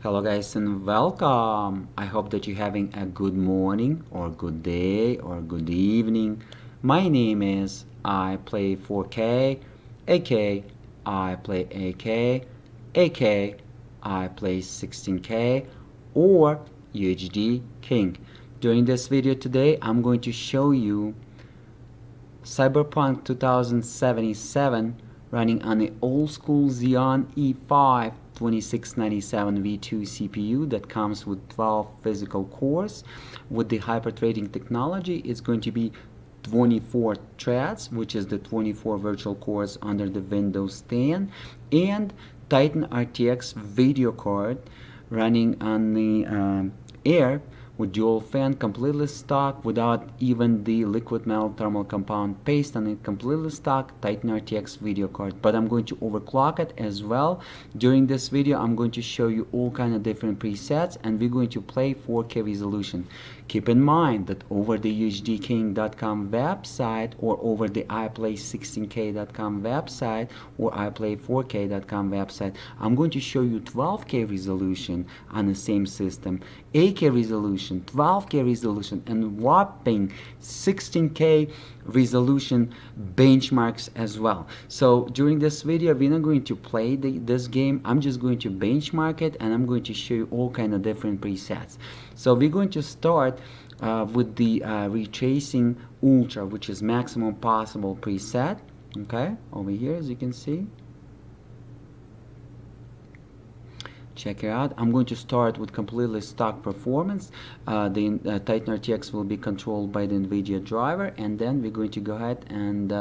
Hello guys and welcome. I hope that you're having a good morning or good day or good evening. My name is I play 4K, AK I play AK I play 16K or UHD King. During this video today I'm going to show you Cyberpunk 2077 running on the old school Xeon E5 2697 V2 CPU that comes with 12 physical cores. With the hyper threading technology, it's going to be 24 threads, which is the 24 virtual cores under the Windows 10, and Titan RTX video card running on the air with dual fan, completely stock without even the liquid metal thermal compound paste on it, completely stock Titan RTX video card. But I'm going to overclock it as well. During this video I'm going to show you all kind of different presets and we're going to play 4K resolution. Keep in mind that over the UHDking.com website or over the iplay16k.com website or iplay4k.com website, I'm going to show you 12K resolution on the same system, 8K resolution, 12K resolution, and whopping 16K resolution benchmarks as well. So during this video we're not going to play this game. I'm just going to benchmark it and I'm going to show you all kind of different presets. So we're going to start with the retracing ultra, which is maximum possible preset. Okay, over here as you can see. Check it out. I'm going to start with completely stock performance. The Titan RTX will be controlled by the NVIDIA driver, and then we're going to go ahead and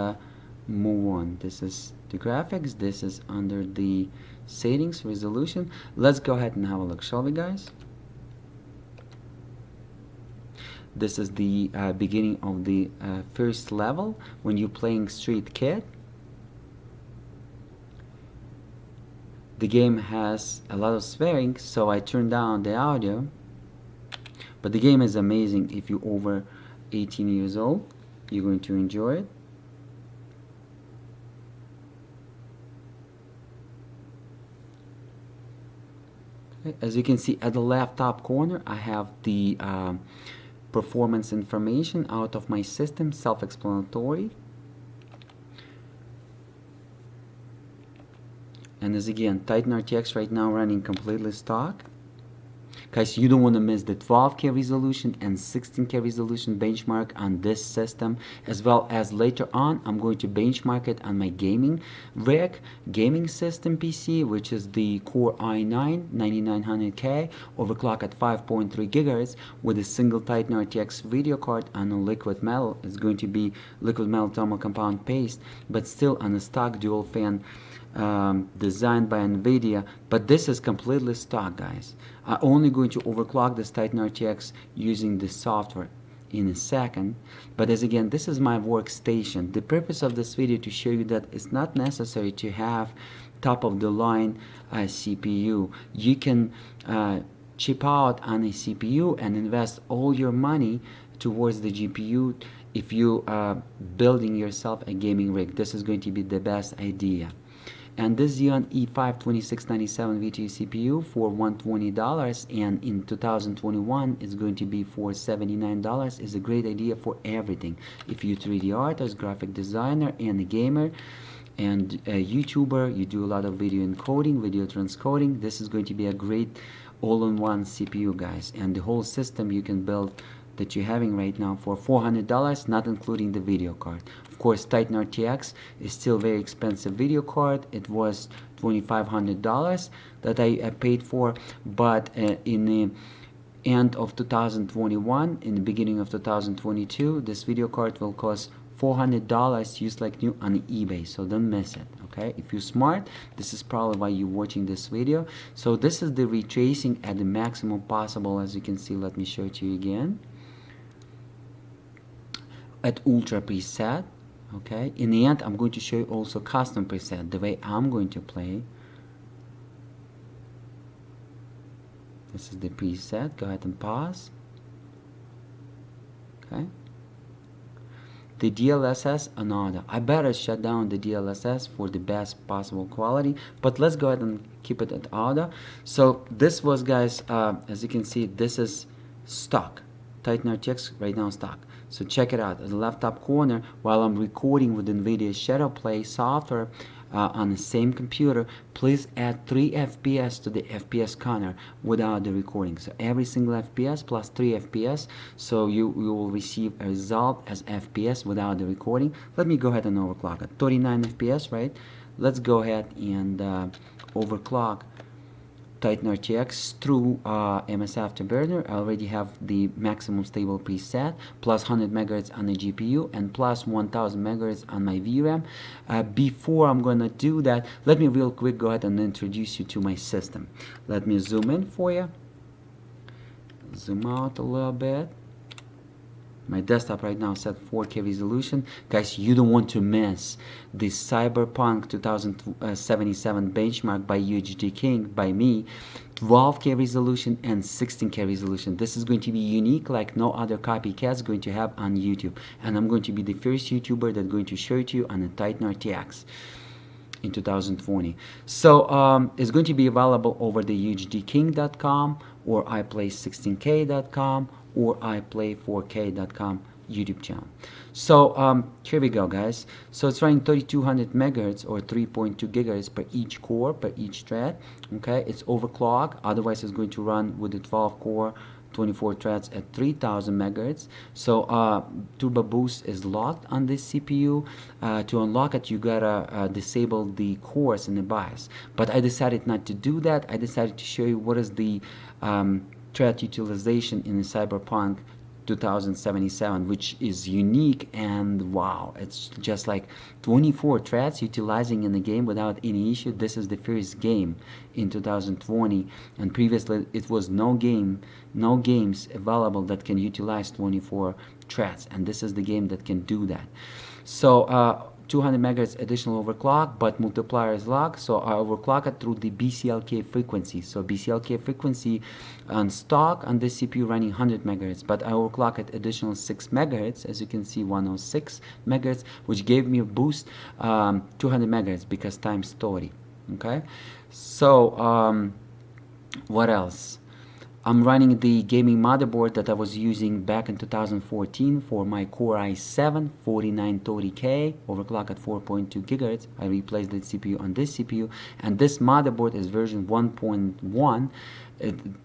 move on. This is the graphics. This is under the settings, resolution. Let's go ahead and have a look, shall we, guys? This is the beginning of the first level when you're playing Street Kid. The game has a lot of swearing, so I turned down the audio. But the game is amazing. If you're over 18 years old, you're going to enjoy it. Okay. As you can see at the left top corner, I have the performance information out of my system, self-explanatory. And as again, Titan RTX right now running completely stock. Guys, you don't want to miss the 12K resolution and 16K resolution benchmark on this system, as well as later on I'm going to benchmark it on my gaming rig, gaming system PC, which is the Core i9 9900K overclock at 5.3 GHz with a single Titan RTX video card on a liquid metal. It's going to be liquid metal thermal compound paste, but still on a stock dual fan designed by NVIDIA, but this is completely stock, guys. I'm only going to overclock this Titan RTX using the software in a second. But as again, this is my workstation. The purpose of this video to show you that it's not necessary to have top of the line CPU. You can chip out on a CPU and invest all your money towards the GPU if you are building yourself a gaming rig. This is going to be the best idea. And this Xeon E5 2697 V2 CPU for $120 and in 2021 is going to be for $79 is a great idea for everything. If you're 3D artist, graphic designer, and a gamer, and a YouTuber, you do a lot of video encoding, video transcoding, this is going to be a great all-in-one CPU, guys. And the whole system you can build that you're having right now for $400, not including the video card. Of course, Titan RTX is still very expensive video card. It was $2,500 that I paid for, but in the end of 2021, in the beginning of 2022, this video card will cost $400 used like new on eBay, so don't miss it. Okay, if you're smart, this is probably why you're watching this video. So this is the retracing at the maximum possible. As you can see, let me show it to you again at ultra preset. Okay, in the end I'm going to show you also custom preset, the way I'm going to play. This is the preset. Go ahead and pause. Okay, the DLSS on auto. I better shut down the DLSS for the best possible quality, but let's go ahead and keep it at auto. So this was, guys, as you can see, this is stock Titan RTX right now stock. So check it out. At the left top corner, while I'm recording with NVIDIA Shadow Play software on the same computer, please add 3 FPS to the FPS counter without the recording. So every single FPS plus 3 FPS, so you will receive a result as FPS without the recording. Let me go ahead and overclock it. 39 FPS, right? Let's go ahead and overclock Titan RTX through MS Afterburner. I already have the maximum stable preset, plus 100 MHz on the GPU and plus 1000 MHz on my VRAM. Before I'm gonna do that, let me real quick go ahead and introduce you to my system. Let me zoom in for you, zoom out a little bit. My desktop right now set 4K resolution. Guys, you don't want to miss the Cyberpunk 2077 benchmark by UHD King, by me, 12K resolution and 16K resolution. This is going to be unique, like no other copycat is going to have on YouTube. And I'm going to be the first YouTuber that's going to show it to you on the Titan RTX in 2020. So it's going to be available over the UHDking.com or iplay16k.com or iplay4k.com YouTube channel. So here we go, guys. So it's running 3200 megahertz or 3.2 gigahertz per each core, per each thread. Okay, it's overclocked. Otherwise, it's going to run with the 12 core, 24 threads at 3000 megahertz. So turbo boost is locked on this CPU. To unlock it, you gotta disable the cores in the BIOS. But I decided not to do that. I decided to show you what is the thread utilization in the Cyberpunk 2077, which is unique, and wow, it's just like 24 threads utilizing in the game without any issue. This is the first game in 2020, and previously it was no games available that can utilize 24 threads, and this is the game that can do that. So 200 megahertz additional overclock, but multiplier is locked, so I overclock it through the BCLK frequency. So BCLK frequency on stock on this CPU running 100 megahertz, but I overclock it additional 6 megahertz, as you can see, 106 megahertz, which gave me a boost 200 megahertz because times 30. Okay, so what else? I'm running the gaming motherboard that I was using back in 2014 for my Core i7 4930K, overclock at 4.2 gigahertz. I replaced the CPU on this CPU, and this motherboard is version 1.1.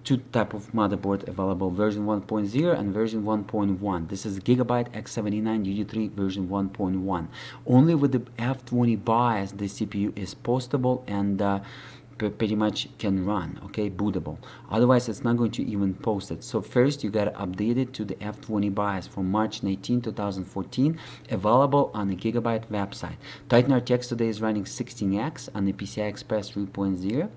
Two type of motherboard available, version 1.0 and version 1.1. This is Gigabyte X79 UD3 version 1.1. Only with the F20 BIOS the CPU is postable and pretty much can run, okay, bootable. Otherwise, it's not going to even post it. So first, you gotta update it to the F20 BIOS from March 19, 2014, available on the Gigabyte website. Titan RTX today is running 16X on the PCI Express 3.0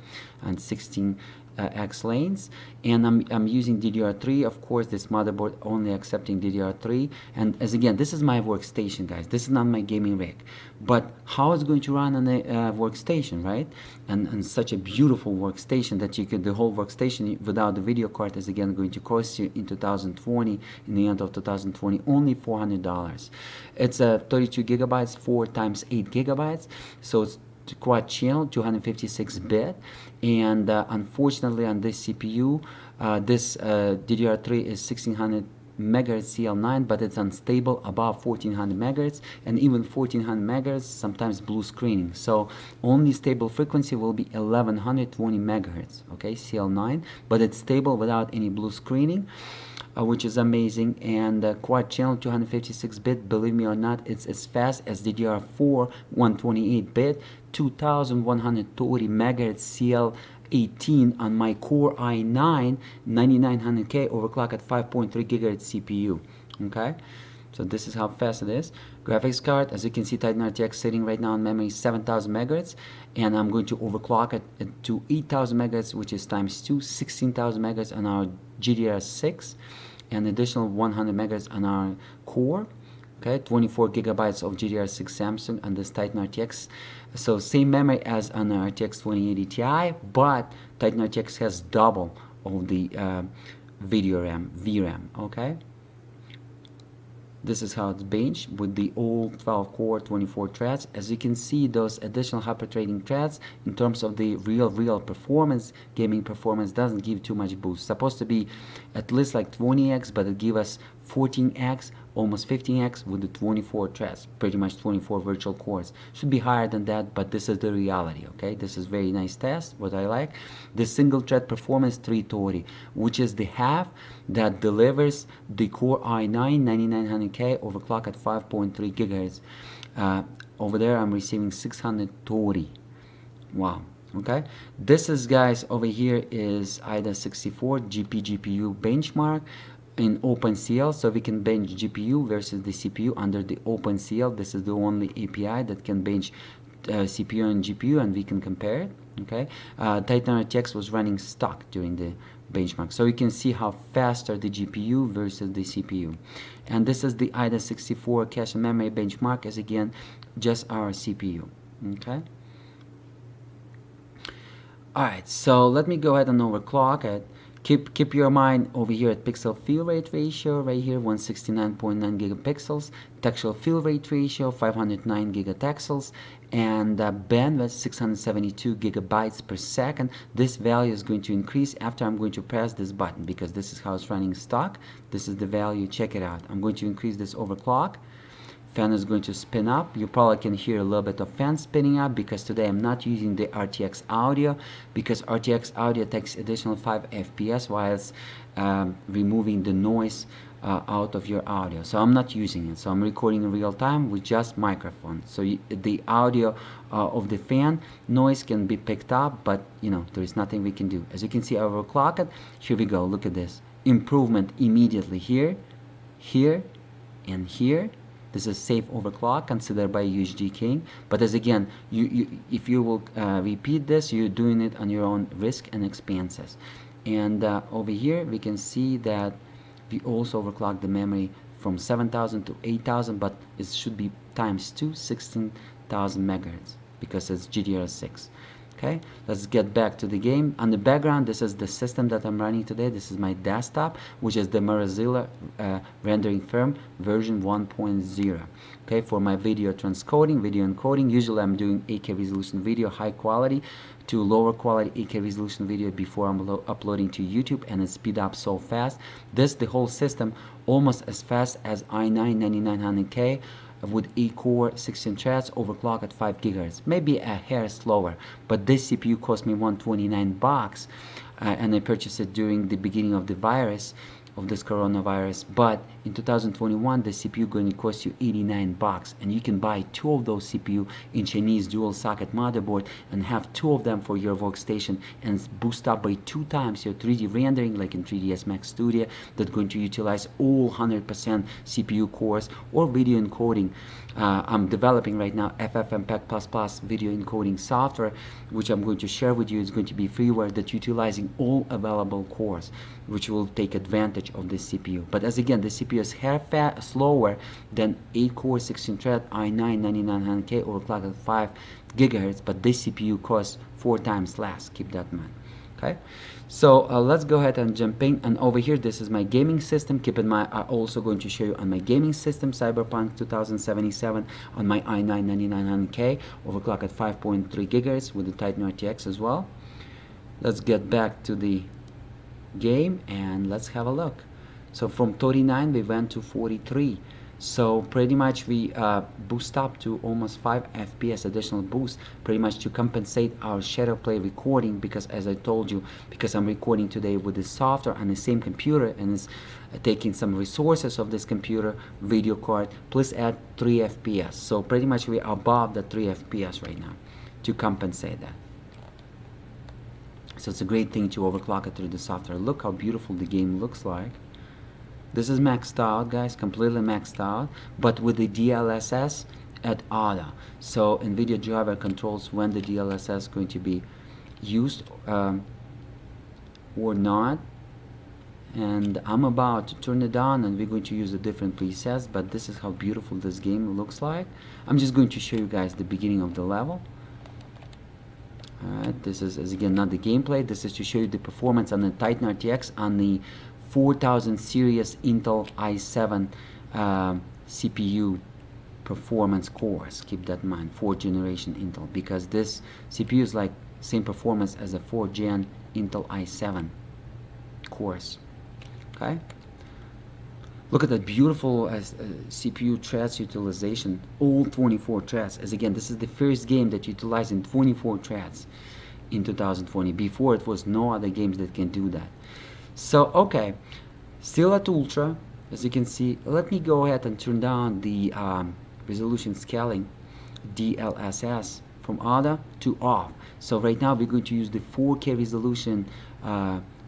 and 16X lanes, and I'm using DDR3. Of course, this motherboard only accepting DDR3, and as again, this is my workstation, guys. This is not my gaming rig, but how it's going to run on a workstation, right? And such a beautiful workstation that you could, the whole workstation without the video card is again going to cost you in 2020, in the end of 2020, only $400. It's a 32 gigabytes, 4 times 8 gigabytes, so it's quad channel, 256 bit, and unfortunately on this CPU, this DDR3 is 1600 megahertz CL9, but it's unstable above 1400 megahertz, and even 1400 megahertz sometimes blue screening. So only stable frequency will be 1120 megahertz, okay, CL9, but it's stable without any blue screening, which is amazing. And quad channel 256 bit, believe me or not, it's as fast as DDR4 128 bit, 2130 megahertz CL18 on my Core i9 9900K overclock at 5.3 gigahertz CPU. Okay, so this is how fast it is. Graphics card, as you can see, Titan RTX sitting right now in memory 7000 megahertz, and I'm going to overclock it to 8000 megahertz, which is times 2, 16,000 megahertz on our GDR6, and additional 100 megahertz on our Core. Okay, 24 gigabytes of GDR6 Samsung on this Titan RTX. So same memory as on the RTX 2080 Ti, but Titan RTX has double of the video RAM, VRAM. Okay. This is how it's benched with the old 12 core 24 threads. As you can see, those additional hyper threading threads in terms of the real performance, gaming performance, doesn't give too much boost. It's supposed to be at least like 20x, but it gives us 14x, almost 15x with the 24 threads, pretty much 24 virtual cores. Should be higher than that, but this is the reality, okay? This is very nice test, what I like. The single thread performance 330, which is the half that delivers the Core i9 9900K overclock at 5.3 gigahertz. Over there I'm receiving 630. Wow. Okay, this is, guys, over here is IDA 64 GPU benchmark in OpenCL, so we can bench GPU versus the CPU under the OpenCL. This is the only API that can bench CPU and GPU, and we can compare it. Okay, Titan RTX was running stock during the benchmark, so you can see how faster the GPU versus the CPU. And this is the IDA 64 cache and memory benchmark, as again just our CPU. Okay. Alright, so let me go ahead and overclock it. Keep your mind over here at pixel fill rate ratio, right here 169.9 gigapixels, textual fill rate ratio 509 gigatexels, and bandwidth 672 gigabytes per second. This value is going to increase after I'm going to press this button, because this is how it's running stock. This is the value, check it out. I'm going to increase this overclock. Fan is going to spin up. You probably can hear a little bit of fan spinning up, because today I'm not using the RTX audio, because RTX audio takes additional 5 FPS while it's removing the noise out of your audio. So I'm not using it. So I'm recording in real time with just microphone. So the audio of the fan noise can be picked up, but there is nothing we can do. As you can see, I overclock it. Here we go. Look at this. Improvement immediately here, here, and here. This is safe overclock considered by UHD King. But as again, if you will repeat this, you're doing it on your own risk and expenses. And over here, we can see that we also overclock the memory from 7,000 to 8,000, but it should be times 2, 16,000 megahertz, because it's GDDR6. Okay, let's get back to the game. On the background, this is the system that I'm running today. This is my desktop, which is the Mozilla rendering firm version 1.0. Okay, for my video transcoding, video encoding, usually I'm doing 8K resolution video, high quality, to lower quality 8K resolution video before I'm uploading to YouTube, and it speed up so fast. The whole system almost as fast as i9 9900K with 8-core 16 threads, overclock at 5 gigahertz, maybe a hair slower, but this CPU cost me $129, and I purchased it during the beginning of the virus, of this coronavirus. But in 2021, the CPU going to cost you $89, and you can buy 2 of those CPU in Chinese dual socket motherboard and have 2 of them for your workstation, and boost up by 2 times your 3D rendering, like in 3ds Max Studio, that's going to utilize all 100% CPU cores, or video encoding. I'm developing right now FFmpeg++ video encoding software, which I'm going to share with you. It's going to be freeware that utilizing all available cores, which will take advantage of this CPU. But as again, the CPU is slower than 8-core 16-thread i9 9900K overclocked at 5 gigahertz, but this CPU costs 4 times less. Keep that in mind. Okay, so let's go ahead and jump in. And over here, this is my gaming system. Keep in mind, I'm also going to show you on my gaming system Cyberpunk 2077 on my i9 9900K overclocked at 5.3 gigahertz with the Titan RTX as well. Let's get back to the game and let's have a look. So from 39 we went to 43, so pretty much we boost up to almost 5 FPS additional boost, pretty much to compensate our shadow play recording, because as I told you, because I'm recording today with the software on the same computer, and it's taking some resources of this computer video card, plus add 3 FPS, so pretty much we're above the 3 FPS right now to compensate that. So it's a great thing to overclock it through the software. Look how beautiful the game looks like. This is maxed out, guys, completely maxed out, but with the DLSS at auto. So NVIDIA driver controls when the DLSS is going to be used or not. And I'm about to turn it on, and we're going to use the different presets, but this is how beautiful this game looks like. I'm just going to show you guys the beginning of the level. Alright, this is, as again, not the gameplay. This is to show you the performance on the Titan RTX on the 4000 series Intel i7 CPU performance cores. Keep that in mind, 4th generation Intel, because this CPU is like same performance as a 4th gen Intel i7 cores. Okay, look at that beautiful CPU threads utilization, all 24 threads. As again, this is the first game that utilized in 24 threads in 2020. Before, it was no other games that can do that. So okay, still at ultra, as you can see. Let me go ahead and turn down the resolution scaling, DLSS, from auto to off. So right now we're going to use the 4K resolution,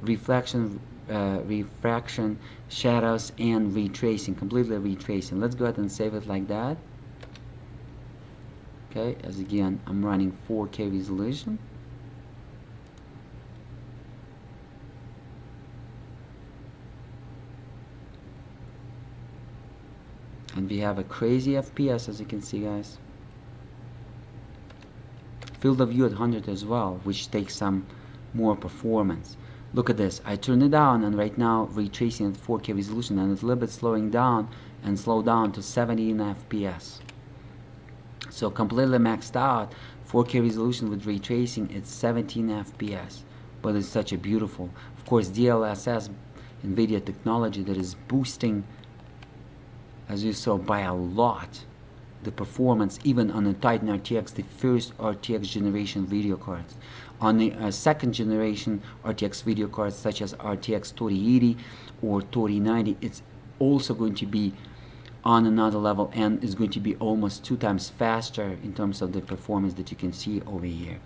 reflection, refraction, shadows, and retracing, completely retracing. Let's go ahead and save it like that. Okay, as again, I'm running 4K resolution. And we have a crazy FPS, as you can see, guys. Field of view at 100 as well, which takes some more performance. Look at this. I turn it down, and right now retracing at 4K resolution, and it's a little bit slowing down and slow down to 17 FPS. So completely maxed out. 4K resolution with retracing, it's 17 FPS. But it's such a beautiful, of course, DLSS, NVIDIA technology that is boosting, as you saw, by a lot the performance, even on the Titan RTX, the first RTX generation video cards. On the second generation RTX video cards, such as RTX 3080 or 3090, it's also going to be on another level, and is going to be almost 2 times faster in terms of the performance that you can see over here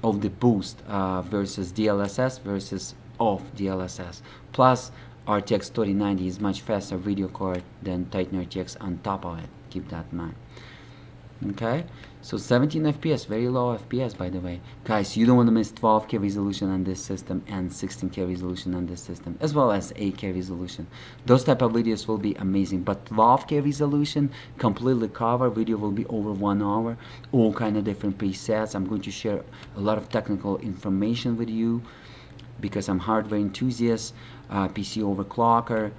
of the boost versus DLSS versus off DLSS. Plus RTX 3090 is much faster video card than Titan RTX on top of it. Keep that in mind. Okay, so 17 FPS, very low FPS, by the way. Guys, you don't want to miss 12K resolution on this system and 16K resolution on this system, as well as 8K resolution. Those type of videos will be amazing, but 12K resolution, completely covered, video will be over 1 hour, all kind of different presets. I'm going to share a lot of technical information with you, because I'm hardware enthusiast, PC overclocker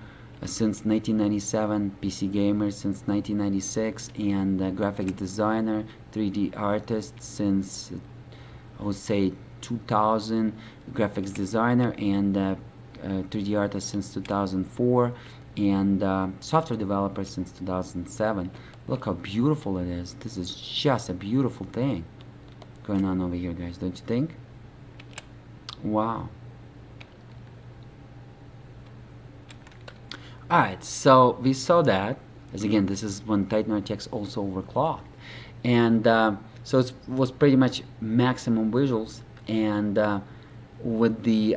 since 1997, PC gamer since 1996, and graphic designer, 3D artist since, I would say, 2000, graphics designer and 3D artist since 2004, and software developer since 2007. Look how beautiful it is. This is just a beautiful thing going on over here, guys, don't you think? Wow. Alright, so we saw that, as again, this is when Titan RTX also overclocked, and so it was pretty much maximum visuals, and with the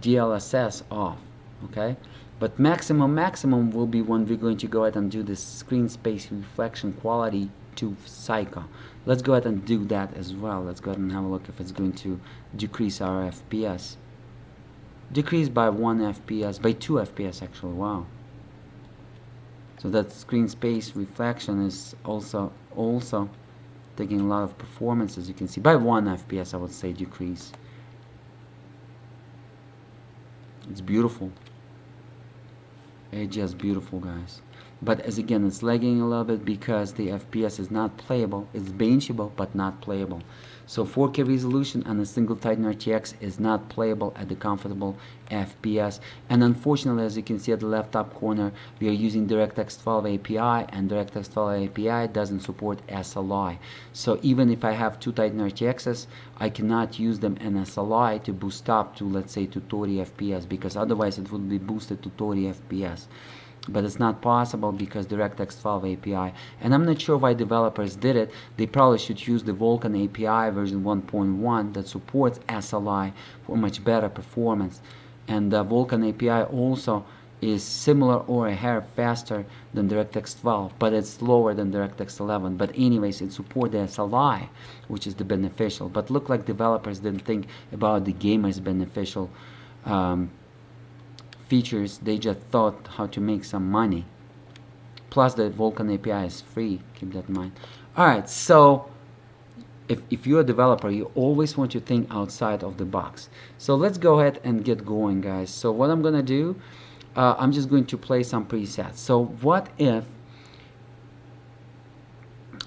DLSS off, okay? But maximum will be when we're going to go ahead and do this screen space reflection quality to cycle. Let's go ahead and do that as well. Let's go ahead and have a look if it's going to decrease our FPS. Decrease by 1 FPS, by 2 FPS actually. Wow. So that screen space reflection is also taking a lot of performance, as you can see. By 1 FPS, I would say decrease. It's beautiful. It's just beautiful, guys. But as again, it's lagging a little bit because the FPS is not playable. It's benchable, but not playable. So 4K resolution on a single Titan RTX is not playable at the comfortable FPS. And unfortunately, as you can see at the left top corner, we are using DirectX 12 API, and DirectX 12 API doesn't support SLI. So even if I have 2 Titan RTXs, I cannot use them in SLI to boost up to, let's say, to 30 FPS, because otherwise it would be boosted to 30 FPS. But it's not possible because DirectX 12 API, and I'm not sure why developers did it. They probably should use the Vulkan API version 1.1 that supports SLI for much better performance. And the Vulkan API also is similar or a hair faster than DirectX 12, but it's slower than DirectX 11. But anyways, it supports the SLI, which is the beneficial. But look like developers didn't think about the gamers' beneficial features. They just thought how to make some money. Plus the Vulkan API is free, keep that in mind. Alright, so if you're a developer, you always want to think outside of the box. So let's go ahead and get going, guys. So what I'm gonna do, I'm just going to play some presets. So what if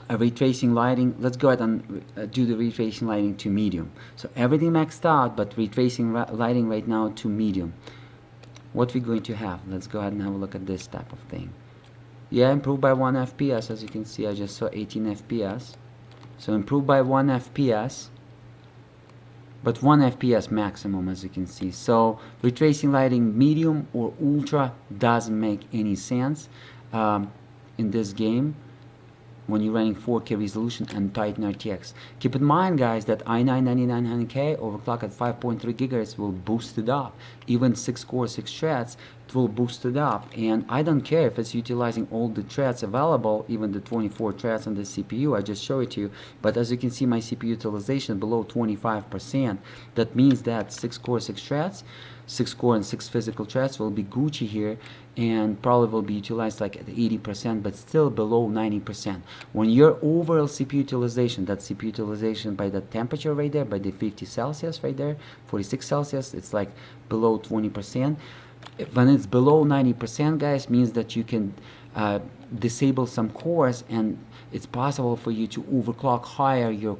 a ray tracing lighting, let's go ahead and do the ray tracing lighting to medium. So everything maxed out, but ray tracing lighting right now to medium. What we're going to have, let's go ahead and have a look at this type of thing. Yeah, improved by 1 FPS. As you can see, I just saw 18 FPS. So improved by 1 FPS, but 1 FPS maximum, as you can see. So ray tracing lighting medium or ultra doesn't make any sense in this game when you're running 4K resolution and Titan RTX. Keep in mind, guys, that i9-9900K overclock at 5.3 GHz will boost it up. Even 6-core, 6 threads, it will boost it up. And I don't care if it's utilizing all the threads available, even the 24 threads on the CPU. I just show it to you. But as you can see, my CPU utilization below 25%. That means that 6-core, 6 threads, 6 core and 6 physical threads will be Gucci here, and probably will be utilized like at 80%, but still below 90%. When your overall CPU utilization, that CPU utilization by the temperature right there, by the 50 Celsius right there, 46 Celsius, it's like below 20%. When it's below 90%, guys, means that you can disable some cores, and it's possible for you to overclock higher your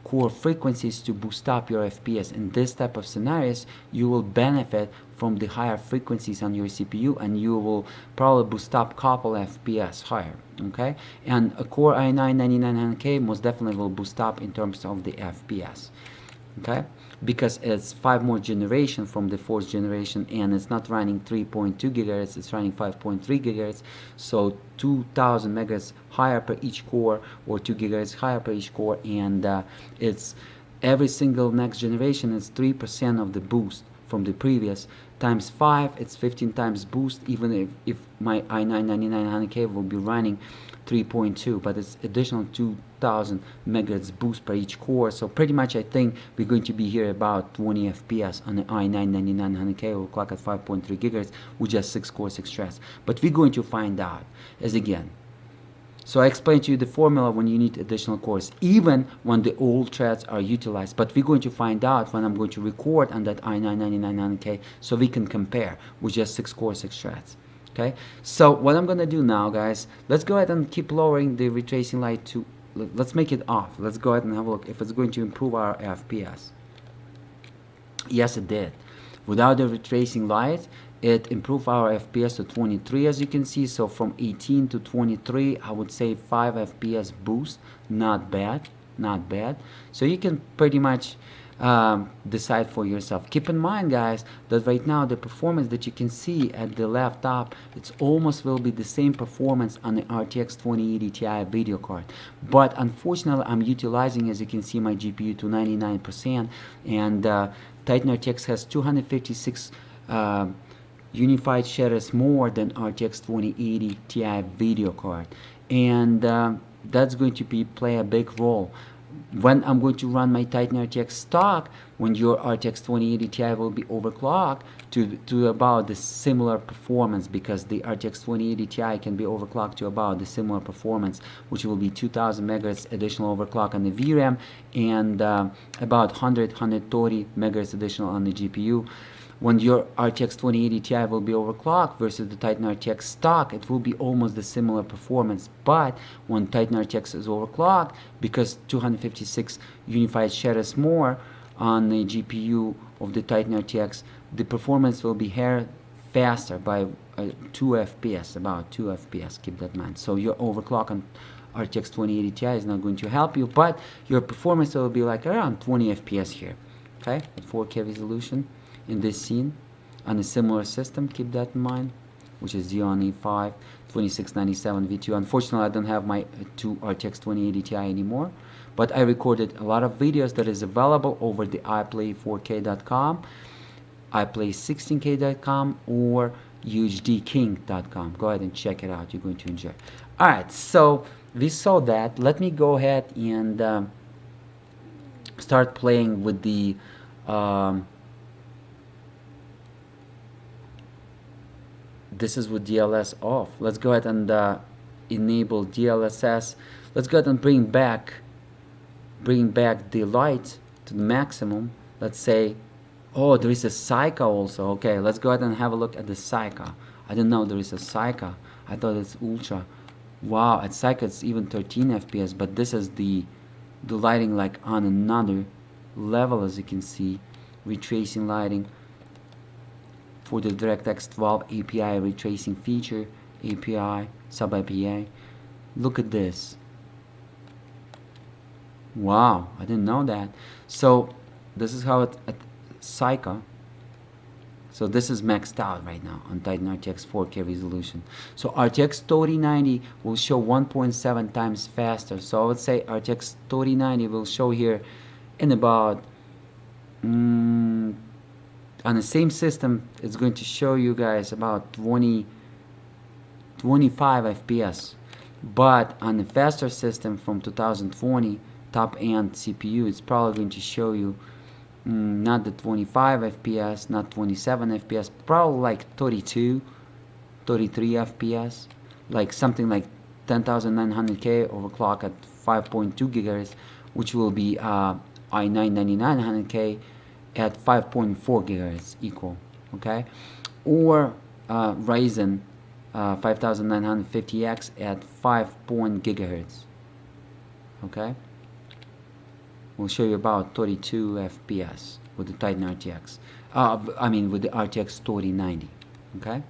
core frequencies to boost up your FPS. In this type of scenarios, you will benefit from the higher frequencies on your CPU, and you will probably boost up couple FPS higher. Okay, and a Core i9-9900K most definitely will boost up in terms of the FPS. Okay, because it's 5 more generation from the 4th generation, and it's not running 3.2 gigahertz, it's running 5.3 gigahertz, so 2000 megahertz higher per each core, or 2 gigahertz higher per each core, and it's every single next generation is 3% of the boost from the previous, times 5, it's 15 times boost, even if my i9-9900K will be running 3.2, but it's additional 2000 megahertz boost per each core. So pretty much I think we're going to be here about 20 FPS on the i9-9900K or clock at 5.3 gigahertz with just 6 core, 6 threads. But we're going to find out, as again. So I explained to you the formula when you need additional cores, even when the old threads are utilized. But we're going to find out when I'm going to record on that i9-9900K, so we can compare with just 6 core, 6 threads. Okay, so what I'm gonna do now, guys, let's go ahead and keep lowering the retracing light to, let's make it off. Let's go ahead and have a look if it's going to improve our FPS. Yes, it did. Without the retracing light, it improved our FPS to 23, as you can see. So from 18 to 23, I would say 5 FPS boost. Not bad, not bad. So you can pretty much decide for yourself. Keep in mind, guys, that right now the performance that you can see at the left top, it's almost will be the same performance on the RTX 2080 Ti video card. But unfortunately, I'm utilizing, as you can see, my GPU to 99%, and Titan RTX has 256 unified shaders more than RTX 2080 Ti video card, and that's going to play a big role. When I'm going to run my Titan RTX stock, when your RTX 2080 Ti will be overclocked to about the similar performance, because the RTX 2080 Ti can be overclocked to about the similar performance, which will be 2000 megahertz additional overclock on the VRAM, and about 130 megahertz additional on the GPU. When your RTX 2080 Ti will be overclocked versus the Titan RTX stock, it will be almost the similar performance. But when Titan RTX is overclocked, because 256 unified shaders more on the GPU of the Titan RTX, the performance will be here faster by 2 FPS, about 2 FPS, keep that in mind. So your overclock on RTX 2080 Ti is not going to help you, but your performance will be like around 20 FPS here, okay, at 4K resolution. In this scene on a similar system, keep that in mind, which is Xeon E5 2697 V2. Unfortunately, I don't have my 2 RTX 2080 Ti anymore, but I recorded a lot of videos that is available over the iPlay4k.com, iPlay16k.com, or UHDking.com. Go ahead and check it out. You're going to enjoy. All right, so we saw that. Let me go ahead and start playing with the this is with DLSS off. Let's go ahead and enable DLSS. Let's go ahead and bring back the light to the maximum. Let's say, oh, there is a Cyca also. Okay, let's go ahead and have a look at the Cyca. I didn't know there is a Cyca. I thought it's ultra. Wow, at Cyca it's even 13 FPS, but this is the lighting like on another level, as you can see. Retracing lighting for the DirectX 12 API retracing feature, API, sub-API. Look at this. Wow, I didn't know that. So this is how it at Cyca. So this is maxed out right now on Titan RTX 4K resolution. So RTX 3090 will show 1.7 times faster. So I would say RTX 3090 will show here in about on the same system, it's going to show you guys about 25 FPS. But on the faster system from 2020 top end CPU, it's probably going to show you not the 25 FPS, not 27 FPS, probably like 32, 33 FPS, like something like 10,900K overclock at 5.2 gigahertz, which will be i9-9900K at 5.4 gigahertz equal, okay? Or Ryzen 5950X at 5 gigahertz, okay? We'll show you about 32 FPS with the Titan RTX. I mean with the RTX 3090. Okay.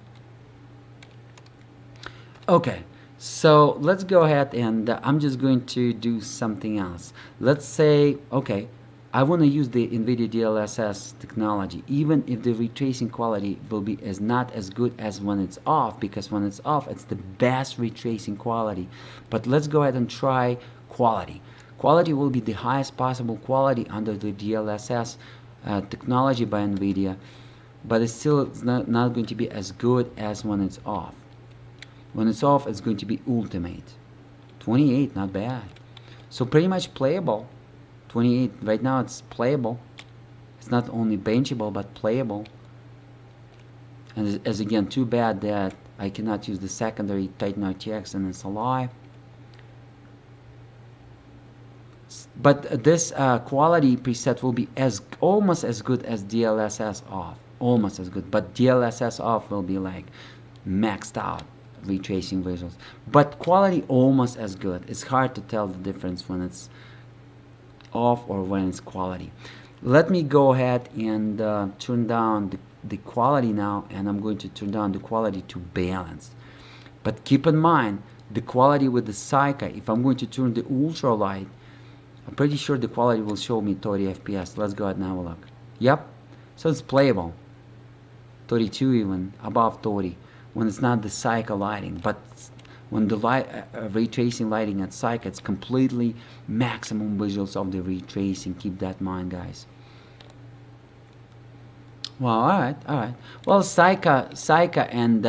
Okay. So let's go ahead and I'm just going to do something else. Let's say, okay, I want to use the NVIDIA DLSS technology, even if the retracing quality will be not as good as when it's off, because when it's off, it's the best retracing quality. But let's go ahead and try quality. Quality will be the highest possible quality under the DLSS technology by NVIDIA, but it's still not going to be as good as when it's off. When it's off, it's going to be ultimate. 28, not bad. So pretty much playable. 28, right now it's playable. It's not only benchable, but playable. And as again, too bad that I cannot use the secondary Titan RTX and it's alive. But this quality preset will be almost as good as DLSS off, almost as good. But DLSS off will be like maxed out retracing visuals. But quality almost as good. It's hard to tell the difference when it's off or when it's quality. Let me go ahead and turn down the quality now, and I'm going to turn down the quality to balanced. But keep in mind the quality with the Cyca. If I'm going to turn the ultralight, I'm pretty sure the quality will show me 30 FPS. Let's go ahead and have a look. Yep. So it's playable. 32 even, above 30. When it's not the Cyca lighting. But when the ray tracing lighting at Cyca, it's completely maximum visuals of the ray tracing. Keep that in mind, guys. Well, alright. Well, Cyca and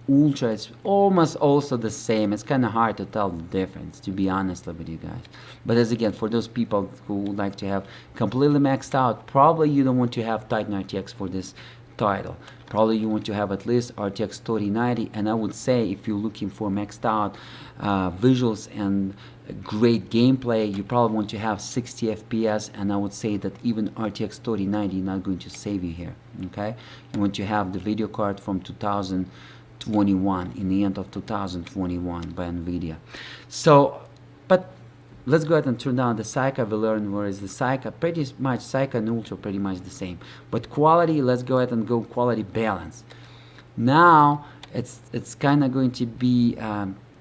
Ultra is almost also the same. It's kind of hard to tell the difference, to be honest with you guys. But as again, for those people who would like to have completely maxed out, probably you don't want to have Titan RTX for this title. Probably you want to have at least RTX 3090, and I would say if you're looking for maxed out visuals and great gameplay, you probably want to have 60 FPS, and I would say that even RTX 3090 is not going to save you here. Okay, you want to have the video card from 2021, in the end of 2021 by NVIDIA. So, but let's go ahead and turn down the Cyca. We learn where is the Cyca. Pretty much Cyca and Ultra pretty much the same. But quality, let's go ahead and go quality balance. Now it's kind of going to be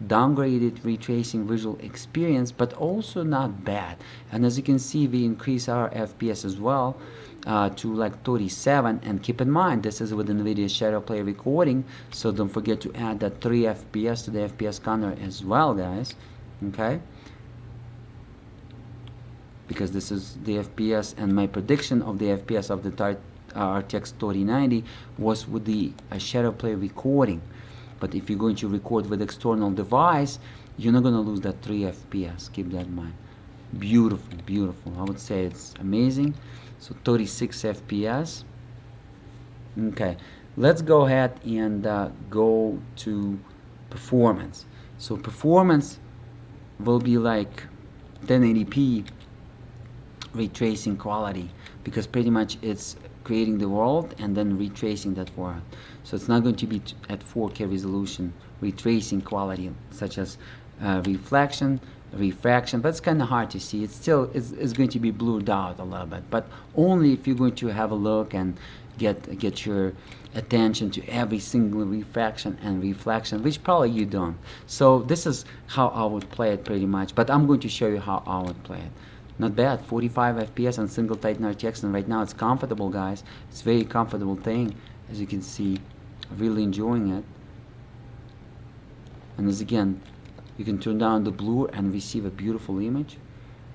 downgraded retracing visual experience, but also not bad. And as you can see, we increase our FPS as well to like 37. And keep in mind, this is with NVIDIA Shadow Play recording, so don't forget to add that 3 FPS to the FPS counter as well, guys. Okay, because this is the FPS, and my prediction of the FPS of the RTX 3090 was with the Shadow Play recording. But if you're going to record with external device, you're not going to lose that 3 FPS. Keep that in mind. Beautiful, beautiful. I would say it's amazing. So 36 FPS. Okay, let's go ahead and go to performance. So performance will be like 1080p retracing quality, because pretty much it's creating the world and then retracing that world. So it's not going to be at 4K resolution, retracing quality such as reflection, refraction, but it's kind of hard to see. It's still it's going to be blurred out a little bit, but only if you're going to have a look and get your attention to every single refraction and reflection, which probably you don't. So this is how I would play it pretty much, but I'm going to show you how I would play it. Not bad, 45 FPS on single Titan RTX, and right now it's comfortable, guys. It's very comfortable thing, as you can see. Really enjoying it. And as again, you can turn down the blur and receive a beautiful image.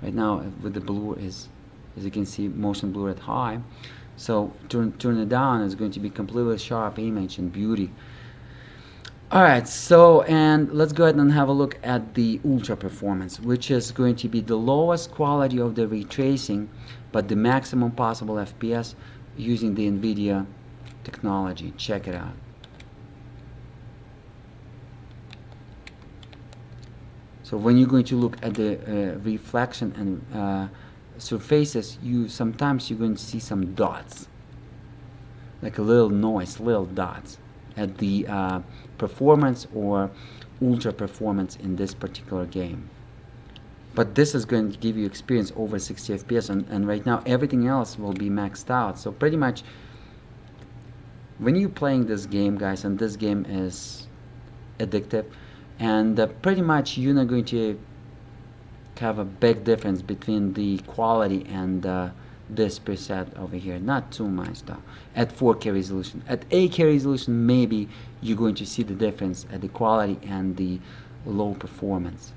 Right now, with the blur is, as you can see, motion blur at high. So turn it down, it's going to be completely sharp image and beauty. Alright, so and let's go ahead and have a look at the ultra performance, which is going to be the lowest quality of the retracing, but the maximum possible FPS using the NVIDIA technology. Check it out. So when you're going to look at the reflection and surfaces, sometimes you're going to see some dots, like a little noise, little dots at the performance or ultra performance in this particular game. But this is going to give you experience over 60 FPS, and right now everything else will be maxed out. So pretty much when you're playing this game, guys, and this game is addictive, and pretty much you're not going to have a big difference between the quality and this preset over here. Not too much though. At 4K resolution. At 8K resolution, maybe you're going to see the difference at the quality and the low performance.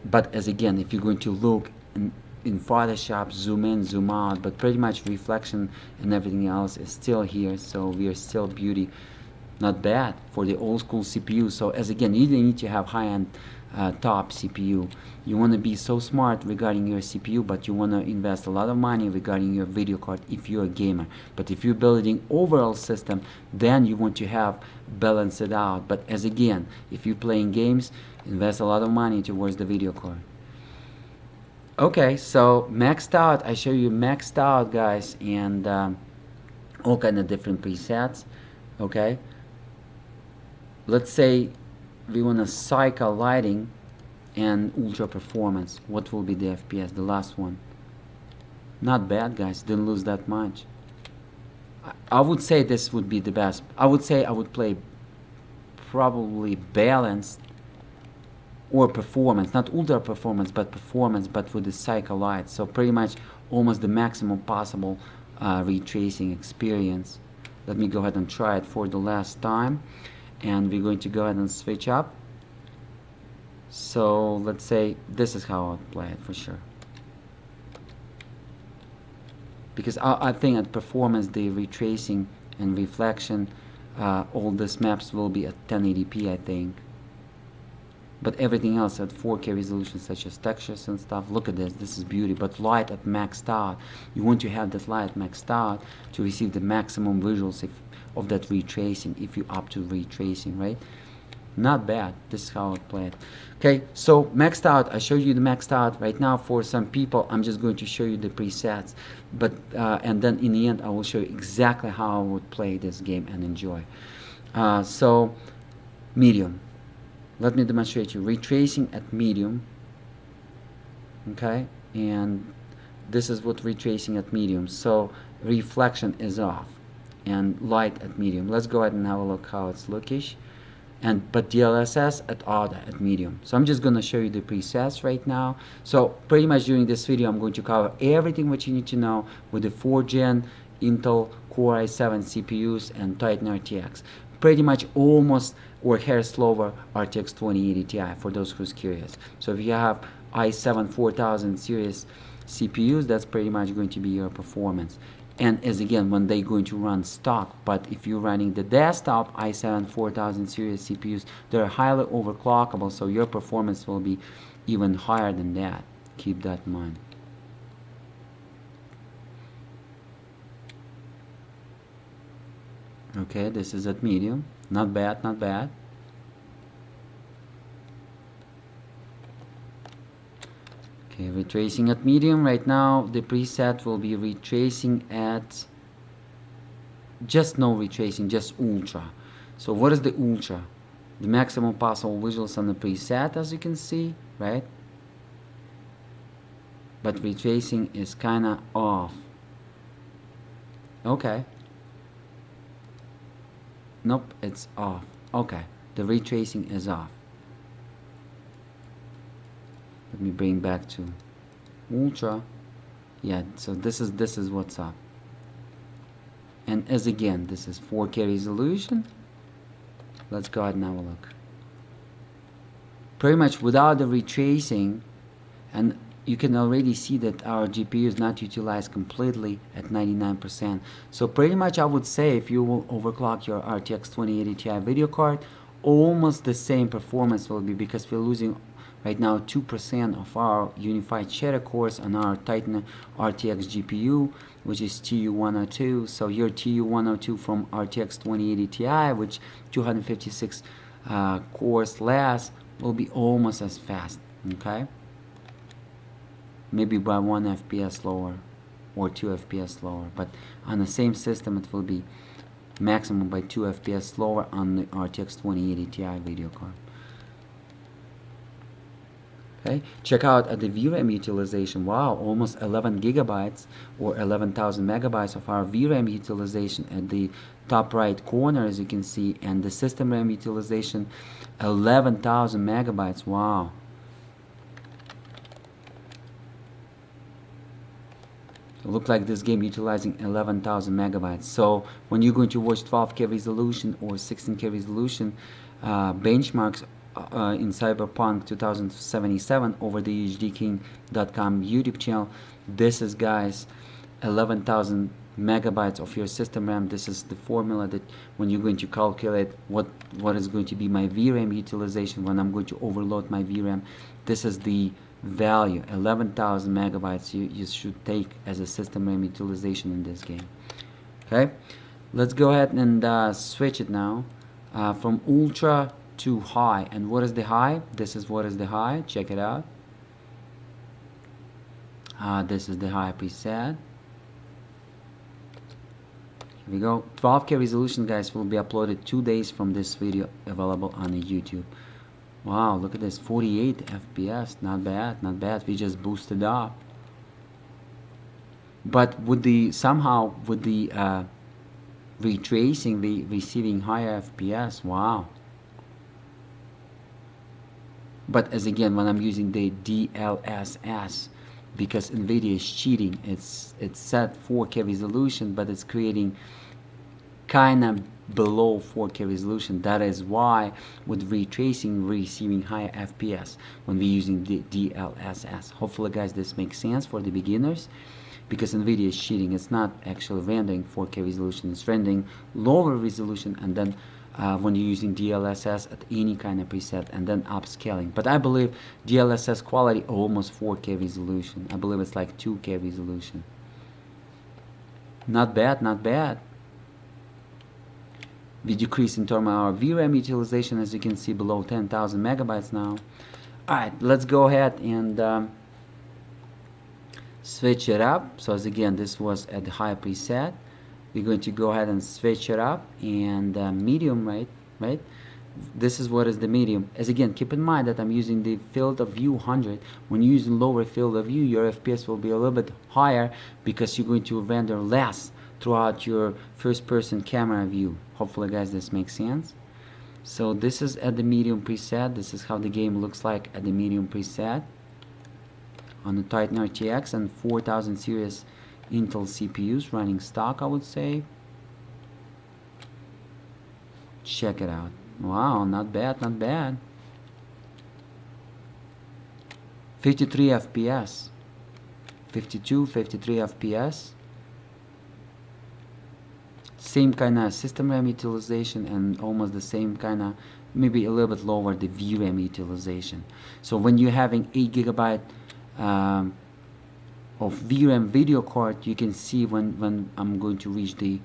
But as again, if you're going to look in Photoshop, zoom in, zoom out, but pretty much reflection and everything else is still here, so we are still beauty. Not bad for the old school CPU. So as again, you don't need to have high-end top CPU. You want to be so smart regarding your CPU, but you want to invest a lot of money regarding your video card if you're a gamer. But if you're building overall system, then you want to have balance it out. But as again, if you're playing games, invest a lot of money towards the video card. Okay, so maxed out. I show you maxed out, guys, and all kind of different presets. Okay, let's say we want to cycle lighting and ultra performance. What will be the FPS? The last one. Not bad, guys. Didn't lose that much. I would say this would be the best. I would say I would play probably balanced or performance, not ultra performance, but performance, but with the cycle light. So pretty much almost the maximum possible retracing experience. Let me go ahead and try it for the last time. And we're going to go ahead and switch up. So let's say this is how I'll play it for sure. Because I think at performance, the retracing and reflection, all these maps will be at 1080p, I think. But everything else at 4K resolution, such as textures and stuff. Look at this. This is beauty. But light at maxed out. You want to have that light maxed out to receive the maximum visuals of that retracing, if you opt to retracing, right? Not bad. This is how I play it. Okay, so maxed out. I showed you the maxed out. Right now, for some people, I'm just going to show you the presets, but and then in the end, I will show you exactly how I would play this game and enjoy. So medium. Let me demonstrate you retracing at medium. Okay, and this is what retracing at medium. So reflection is off and light at medium. Let's go ahead and have a look how it's lookish. And but DLSS at auto at medium. So I'm just going to show you the presets right now. So pretty much during this video, I'm going to cover everything what you need to know with the 4th gen Intel Core i7 CPUs and Titan RTX. Pretty much almost or hair slower RTX 2080 Ti for those who's curious. So if you have i7 4000 series CPUs, that's pretty much going to be your performance. And as again, when they're going to run stock, but if you're running the desktop i7 4000 series CPUs, they're highly overclockable, so your performance will be even higher than that. Keep that in mind. Okay, this is at medium. Not bad, not bad. Okay, retracing at medium. Right now the preset will be retracing at just no retracing, just ultra. So what is the ultra? The maximum possible visuals on the preset, as you can see, right? But retracing is kinda off. Okay. Nope, it's off. Okay, the retracing is off. Let me bring back to ultra. Yeah, so this is what's up. And as again, this is 4K resolution. Let's go ahead and have a look. Pretty much without the retracing, and you can already see that our GPU is not utilized completely at 99%. So pretty much I would say if you will overclock your RTX 2080 Ti video card, almost the same performance will be, because we're losing right now 2% of our unified shader cores on our Titan RTX GPU, which is TU102. So your TU102 from RTX 2080 Ti, which 256 cores less, will be almost as fast. Okay, maybe by 1 FPS lower or 2 FPS lower, but on the same system it will be maximum by 2 FPS lower on the RTX 2080 Ti video card. Okay, check out the VRAM utilization. Wow, almost 11 gigabytes or 11,000 megabytes of our VRAM utilization at the top right corner, as you can see, and the system RAM utilization 11,000 megabytes. Wow. It looked like this game utilizing 11,000 megabytes. So when you're going to watch 12K resolution or 16K resolution benchmarks in Cyberpunk 2077 over the UHDking.com YouTube channel, this is, guys, 11,000 megabytes of your system RAM. This is the formula that when you're going to calculate what is going to be my VRAM utilization when I'm going to overload my VRAM, this is the value. 11,000 megabytes you should take as a system RAM utilization in this game. Okay, let's go ahead and switch it now from ultra to high. And what is the high? This is what is the high. Check it out. This is the high preset. Here we go. 12K resolution, guys, will be uploaded 2 days from this video, available on the YouTube. Wow, look at this, 48 FPS. Not bad, not bad. We just boosted up. But with the somehow with the retracing, the receiving higher FPS. Wow. But as again, when I'm using the DLSS, because NVIDIA is cheating, it's set 4K resolution, but it's creating kind of below 4K resolution. That is why with retracing, we're receiving higher FPS when we're using the DLSS. Hopefully, guys, this makes sense for the beginners, because NVIDIA is cheating. It's not actually rendering 4K resolution, it's rendering lower resolution, and then when you're using DLSS at any kind of preset and then upscaling. But I believe DLSS quality almost 4K resolution. I believe it's like 2K resolution. Not bad, not bad. We decrease in terms of our VRAM utilization, as you can see, below 10,000 megabytes now. Alright, let's go ahead and switch it up. So as again, this was at the high preset. We're going to go ahead and switch it up, and medium, right? This is what is the medium. As again, keep in mind that I'm using the field of view 100. When you're using lower field of view, your FPS will be a little bit higher because you're going to render less throughout your first person camera view. Hopefully, guys, this makes sense. So this is at the medium preset. This is how the game looks like at the medium preset on the Titan RTX and 4000 series Intel CPUs running stock, I would say. Check it out. Wow, not bad, not bad. 53 FPS. 52, 53 FPS. Same kind of system RAM utilization and almost the same kind of, maybe a little bit lower, the VRAM utilization. So when you're having 8 GB of VRAM video card, you can see when I'm going to reach the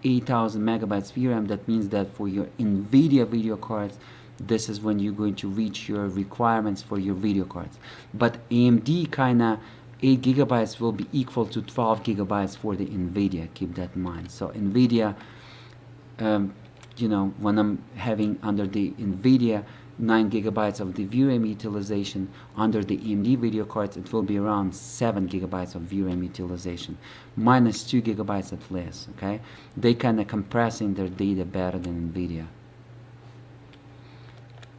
8,000 megabytes VRAM, that means that for your NVIDIA video cards, this is when you're going to reach your requirements for your video cards. But AMD kinda 8 gigabytes will be equal to 12 gigabytes for the NVIDIA. Keep that in mind. So NVIDIA, you know, when I'm having under the NVIDIA 9 gigabytes of the VRAM utilization, under the AMD video cards it will be around 7 gigabytes of VRAM utilization, minus 2 gigabytes at least. Okay, they kind of compressing their data better than NVIDIA.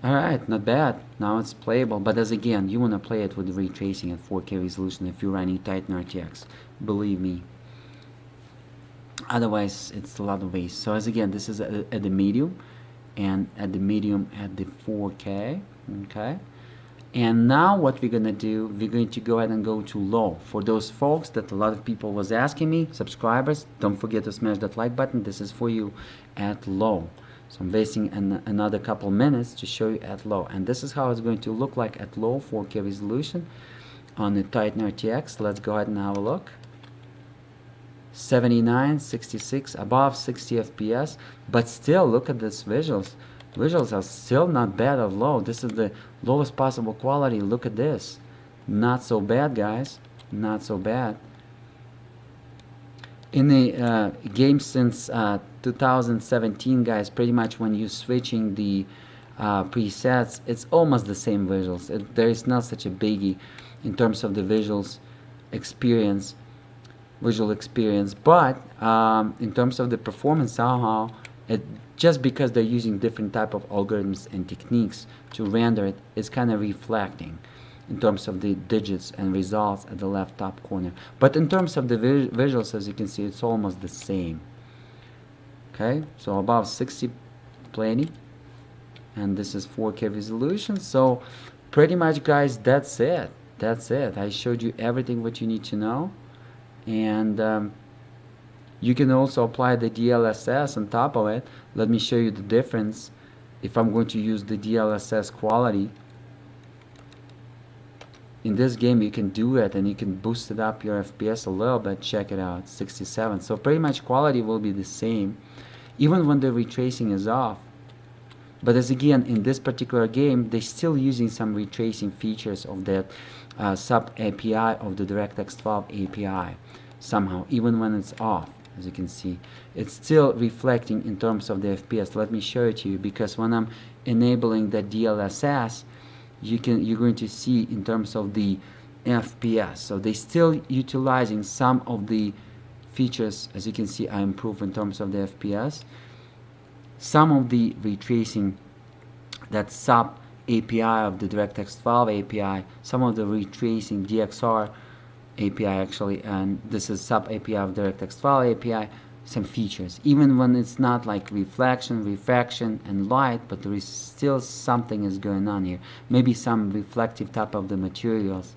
Alright, not bad. Now it's playable, but as again, you want to play it with ray tracing at 4K resolution if you're running Titan RTX. Believe me. Otherwise, it's a lot of waste. So as again, this is at the medium, and at the medium at the 4K. Okay. And now what we're going to do, we're going to go ahead and go to low. For those folks that a lot of people was asking me, subscribers, don't forget to smash that like button. This is for you at low. So I'm wasting another couple minutes to show you at low. And this is how it's going to look like at low 4K resolution on the Titan RTX. Let's go ahead and have a look. 79, 66, above 60 FPS. But still, look at this visuals. Visuals are still not bad at low. This is the lowest possible quality. Look at this. Not so bad, guys. Not so bad. In the game since 2017, guys, pretty much when you're switching the presets, it's almost the same visuals. There is not such a biggie in terms of the visuals experience, visual experience, but in terms of the performance, somehow, just because they're using different type of algorithms and techniques to render it, it's kind of reflecting in terms of the digits and results at the left top corner. But in terms of the visuals, as you can see, it's almost the same. Okay, so above 60 plenty, and this is 4K resolution. So pretty much, guys, that's it. That's it. I showed you everything what you need to know, and you can also apply the DLSS on top of it. Let me show you the difference if I'm going to use the DLSS quality. In this game you can do it, and you can boost it up your FPS a little bit. Check it out, 67. So pretty much quality will be the same even when the retracing is off. But as again, in this particular game, they're still using some retracing features of that sub API of the DirectX 12 API somehow, even when it's off. As you can see, it's still reflecting in terms of the FPS. Let me show it to you, because when I'm enabling the DLSS, you're going to see in terms of the FPS. So they're still utilizing some of the features. As you can see, I improve in terms of the FPS. Some of the retracing, that sub API of the DirectX 12 API, some of the retracing DXR API actually, and this is sub API of DirectX 12 API, some features, even when it's not like reflection, refraction, and light, but there is still something is going on here. Maybe some reflective type of the materials.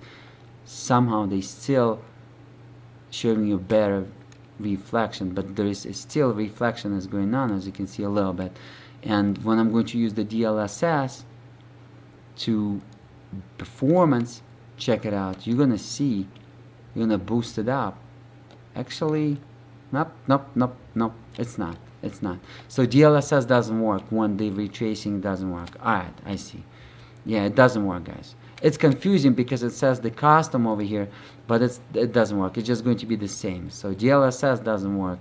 Somehow they still showing you better reflection, but there is still reflection is going on, as you can see a little bit. And when I'm going to use the DLSS to performance, check it out. You're gonna see, you're gonna boost it up. Actually, nope, it's not. So DLSS doesn't work when the retracing doesn't work. Alright, I see. Yeah, it doesn't work, guys. It's confusing because it says the custom over here, but it doesn't work. It's just going to be the same. So DLSS doesn't work.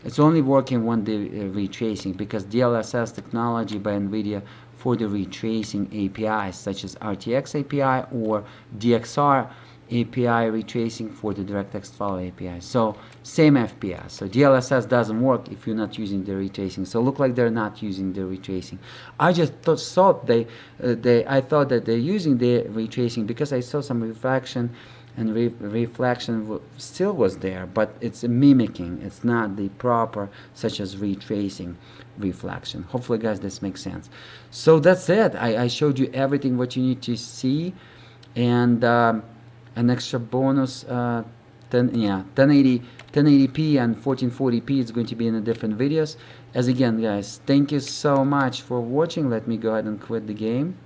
It's only working when the retracing, because DLSS technology by NVIDIA for the retracing APIs such as RTX API or DXR API retracing for the DirectX 12 API. So same FPS. So DLSS doesn't work if you're not using the retracing. So look like they're not using the retracing. I just thought I thought that they're using the retracing because I saw some refraction and reflection still was there, but it's mimicking. It's not the proper such as retracing reflection. Hopefully, guys, this makes sense. So that's it. I showed you everything what you need to see, and an extra bonus 1080p and 1440p is going to be in the different videos. As again, guys, thank you so much for watching. Let me go ahead and quit the game.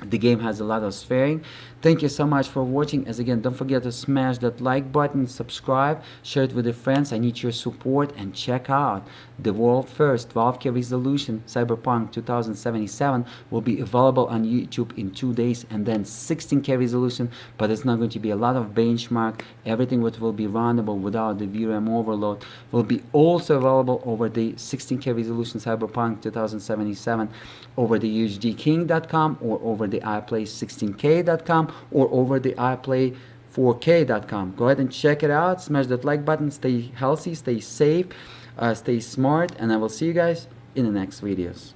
The game has a lot of swearing. Thank you so much for watching. As again, don't forget to smash that like button, subscribe, share it with your friends. I need your support, and check out the world first 12K resolution Cyberpunk 2077 will be available on YouTube in 2 days, and then 16K resolution, but it's not going to be a lot of benchmark. Everything what will be runnable without the VRAM overload will be also available over the 16K resolution Cyberpunk 2077 over the UHDking.com or over the iPlay16K.com or over the iPlay4K.com. Go ahead and check it out. Smash that like button. Stay healthy, stay safe, stay smart, and I will see you guys in the next videos.